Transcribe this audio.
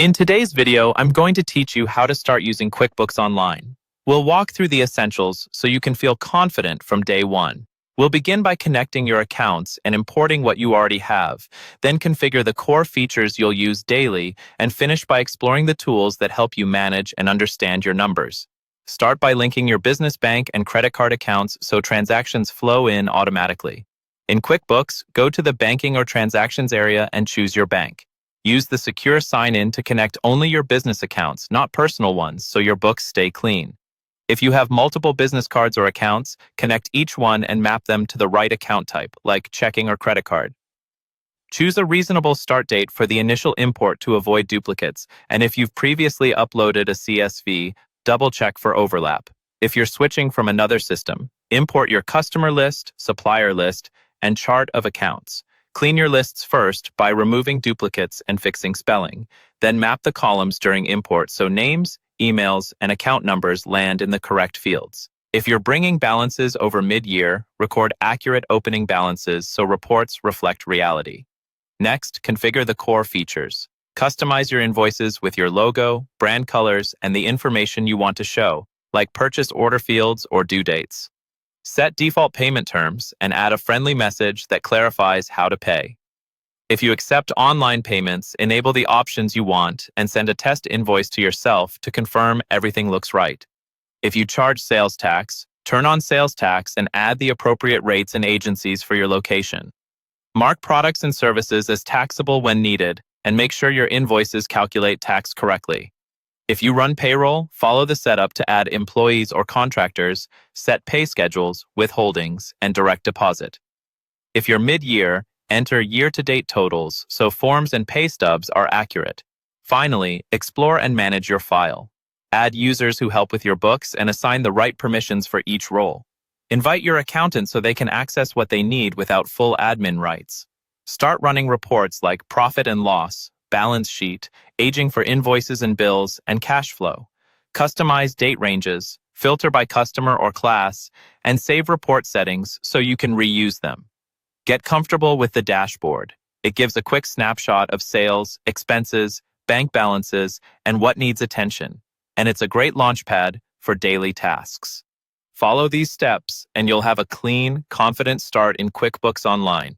In today's video, I'm going to teach you how to start using QuickBooks Online. We'll walk through the essentials so you can feel confident from day one. We'll begin by connecting your accounts and importing what you already have, then configure the core features you'll use daily, and finish by exploring the tools that help you manage and understand your numbers. Start by linking your business bank and credit card accounts so transactions flow in automatically. In QuickBooks, go to the Banking or Transactions area and choose your bank. Use the secure sign-in to connect only your business accounts, not personal ones, so your books stay clean. If you have multiple business cards or accounts, connect each one and map them to the right account type, like checking or credit card. Choose a reasonable start date for the initial import to avoid duplicates, and if you've previously uploaded a CSV, double-check for overlap. If you're switching from another system, import your customer list, supplier list, and chart of accounts. Clean your lists first by removing duplicates and fixing spelling. Then map the columns during import so names, emails, and account numbers land in the correct fields. If you're bringing balances over mid-year, record accurate opening balances so reports reflect reality. Next, configure the core features. Customize your invoices with your logo, brand colors, and the information you want to show, like purchase order fields or due dates. Set default payment terms and add a friendly message that clarifies how to pay. If you accept online payments, enable the options you want and send a test invoice to yourself to confirm everything looks right. If you charge sales tax, turn on sales tax and add the appropriate rates and agencies for your location. Mark products and services as taxable when needed and make sure your invoices calculate tax correctly. If you run payroll, follow the setup to add employees or contractors, set pay schedules, withholdings, and direct deposit. If you're mid-year, enter year-to-date totals so forms and pay stubs are accurate. Finally, explore and manage your file. Add users who help with your books and assign the right permissions for each role. Invite your accountant so they can access what they need without full admin rights. Start running reports like profit and loss, balance sheet, aging for invoices and bills, and cash flow. Customize date ranges, filter by customer or class, and save report settings so you can reuse them. Get comfortable with the dashboard. It gives a quick snapshot of sales, expenses, bank balances, and what needs attention. And it's a great launchpad for daily tasks. Follow these steps, and you'll have a clean, confident start in QuickBooks Online.